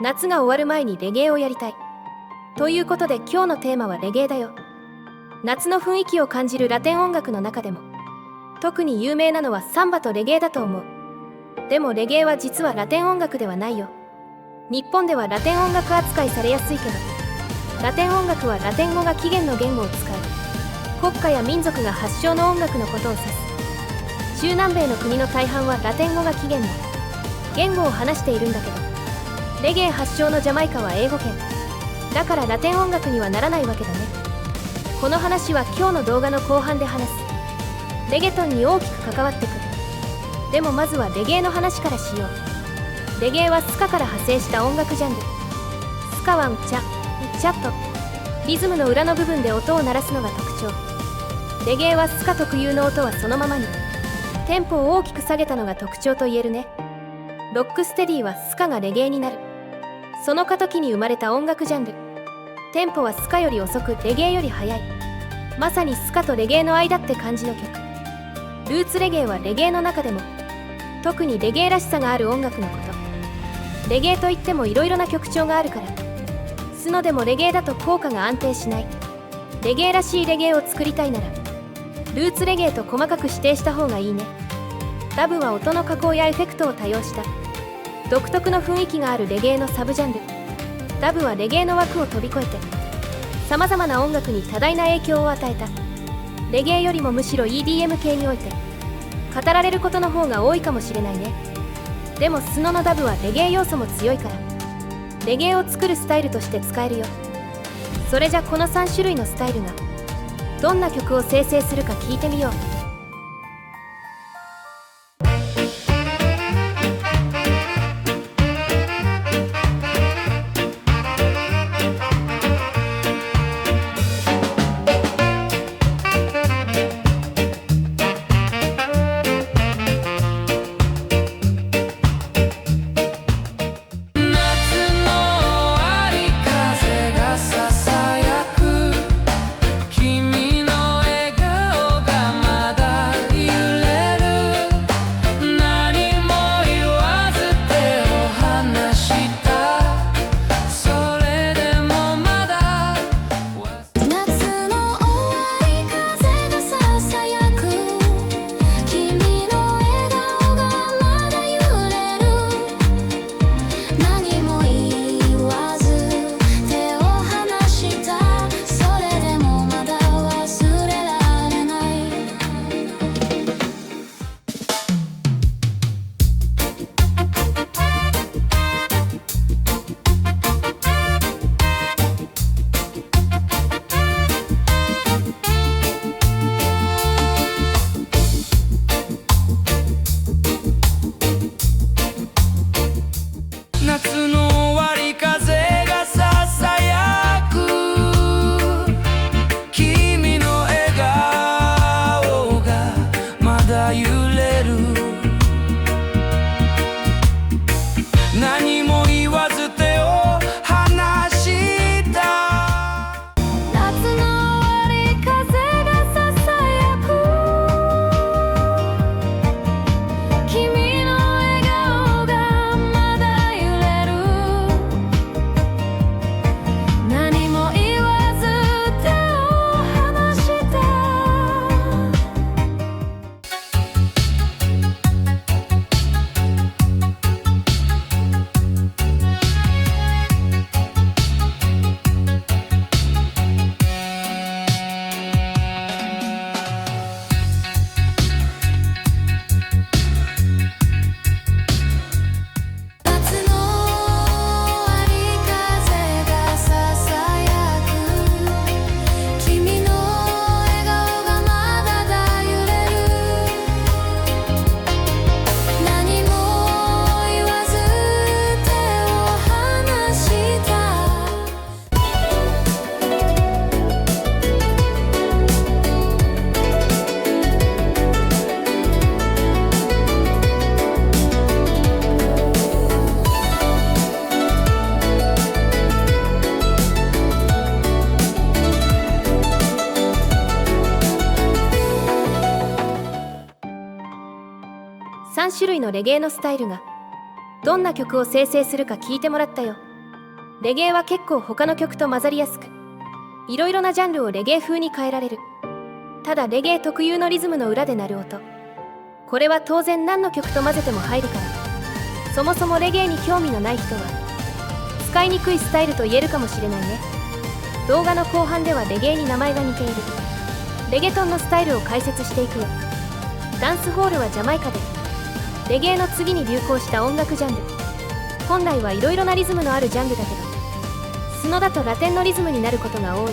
夏が終わる前にレゲエをやりたい。ということで今日のテーマはレゲエだよ。夏の雰囲気を感じるラテン音楽の中でも特に有名なのはサンバとレゲエだと思う。でもレゲエは実はラテン音楽ではないよ。日本ではラテン音楽扱いされやすいけど、ラテン音楽はラテン語が起源の言語を使う国家や民族が発祥の音楽のことを指す。中南米の国の大半はラテン語が起源の言語を話しているんだけど、レゲエ発祥のジャマイカは英語圏だからラテン音楽にはならないわけだね。この話は今日の動画の後半で話す。レゲトンに大きく関わってくる。でもまずはレゲエの話からしよう。レゲエはスカから派生した音楽ジャンル。スカはウチャ、ウチャッとリズムの裏の部分で音を鳴らすのが特徴。レゲエはスカ特有の音はそのままにテンポを大きく下げたのが特徴と言えるね。ロックステディはスカがレゲエになるその過渡期に生まれた音楽ジャンル。テンポはスカより遅くレゲエより速い。まさにスカとレゲエの間って感じの曲。ルーツレゲエはレゲエの中でも特にレゲエらしさがある音楽のこと。レゲエといってもいろいろな曲調があるから、スノでもレゲエだと効果が安定しない。レゲエらしいレゲエを作りたいならルーツレゲエと細かく指定した方がいいね。ダブは音の加工やエフェクトを多用した独特の雰囲気があるレゲエのサブジャンル。ダブはレゲエの枠を飛び越えてさまざまな音楽に多大な影響を与えた。レゲエよりもむしろ EDM 系において語られることの方が多いかもしれないね。でもスノのダブはレゲエ要素も強いからレゲエを作るスタイルとして使えるよ。それじゃこの3種類のスタイルがどんな曲を生成するか聞いてみよう。夏の終わり風がささやく君の笑顔がまだ揺れる何も言わず手を離した夏の終わり風がささやく君の笑顔がまだ何も言わず手を離した夏の終わり風がささやく君の笑顔がまだ揺れる何も言わず手を離した3種類のレゲエのスタイルがどんな曲を生成するか聞いてもらったよ。レゲエは結構他の曲と混ざりやすく、いろいろなジャンルをレゲエ風に変えられる。ただレゲエ特有のリズムの裏で鳴る音、これは当然何の曲と混ぜても入るから、そもそもレゲエに興味のない人は使いにくいスタイルと言えるかもしれないね。動画の後半ではレゲエに名前が似ているレゲトンのスタイルを解説していくよ。ダンスホールはジャマイカでレゲエの次に流行した音楽ジャンル。本来はいろいろなリズムのあるジャンルだけど、スノだとラテンのリズムになることが多い。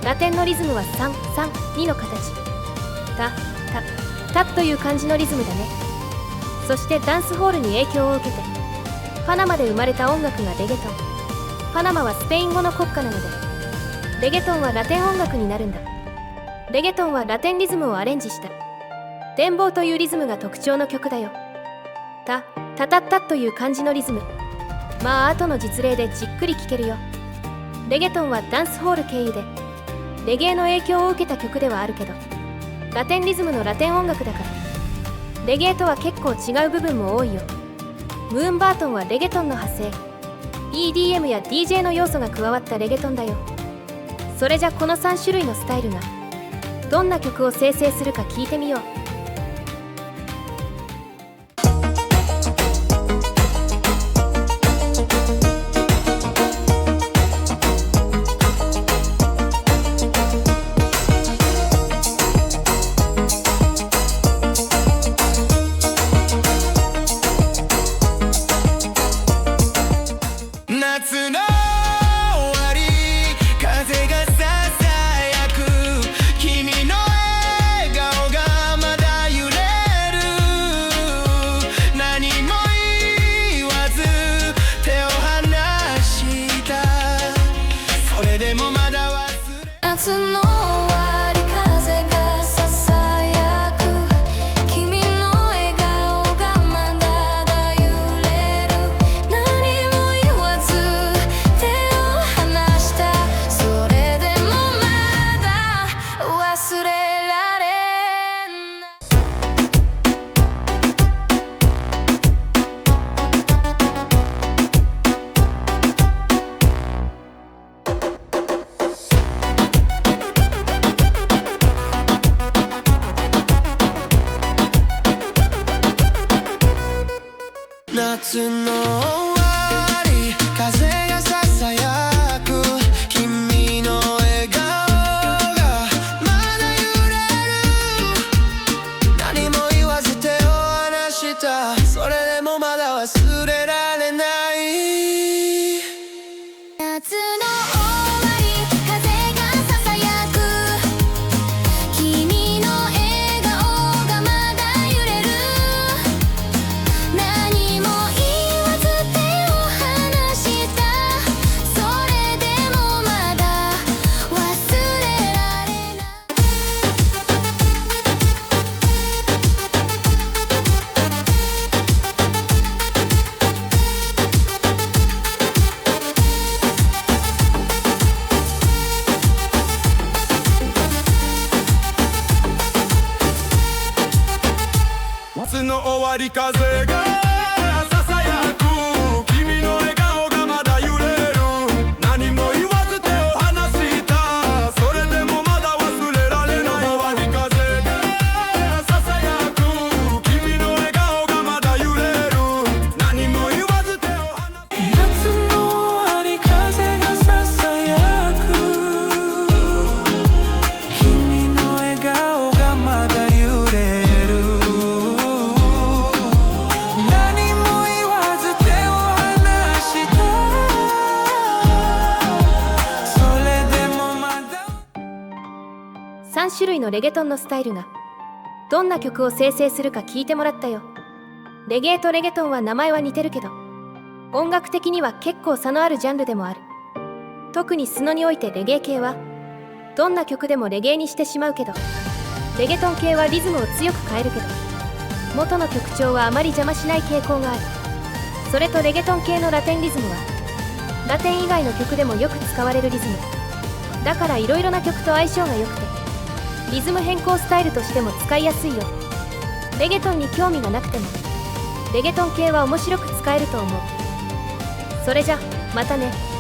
ラテンのリズムは3-3-2の形。タという感じのリズムだね。そしてダンスホールに影響を受けてパナマで生まれた音楽がレゲトン。パナマはスペイン語の国家なのでレゲトンはラテン音楽になるんだ。レゲトンはラテンリズムをアレンジした電棒というリズムが特徴の曲だよ。タという感じのリズム。まあ後の実例でじっくり聴けるよ。レゲトンはダンスホール経由でレゲエの影響を受けた曲ではあるけど、ラテンリズムのラテン音楽だからレゲエとは結構違う部分も多いよ。ムーンバートンはレゲトンの派生、 EDM や DJ の要素が加わったレゲトンだよ。それじゃこの3種類のスタイルがどんな曲を生成するか聞いてみよう。夏の終わり、風がささやく君の笑顔がまだ揺れる。何も言わず手を離した、それでもまだ忘れ夏の終わり、風がささやく君の笑顔がまだ揺れる。何も言わず手を離した、それでもまだ忘れられない。夏の終わり、風がささやく君の笑顔がまだ揺れる。何も言わず手を離した、それでもまだ忘れられない。夏の終わり、風がささやく君の笑顔がまだ揺れる。何も言わず手を離した、それでもまだ忘れられない。夏の終わり、風がささやく君の笑顔がまだ揺れる。何も言わず手を離した、それでもまだ忘れられない。終わり、風がささやく君の笑顔がまだ揺れる。何も言わず手を離した。夏の終わり、風がささやく君の笑顔がまだ揺れる。何も言わず手を離した、それでもまだ。3種類のレゲトンのスタイルがどんな曲を生成するか聞いてもらったよ。レゲエとレゲトンは名前は似てるけど、音楽的には結構差のあるジャンルでもある。特にスノにおいてレゲエ系はどんな曲でもレゲエにしてしまうけど、レゲトン系はリズムを強く変えるけど元の曲調はあまり邪魔しない傾向がある。それとレゲトン系のラテンリズムはラテン以外の曲でもよく使われるリズムだから、いろいろな曲と相性が良くてリズム変更スタイルとしても使いやすいよ。レゲトンに興味がなくてもレゲトン系は面白く使えると思う。それじゃまたね。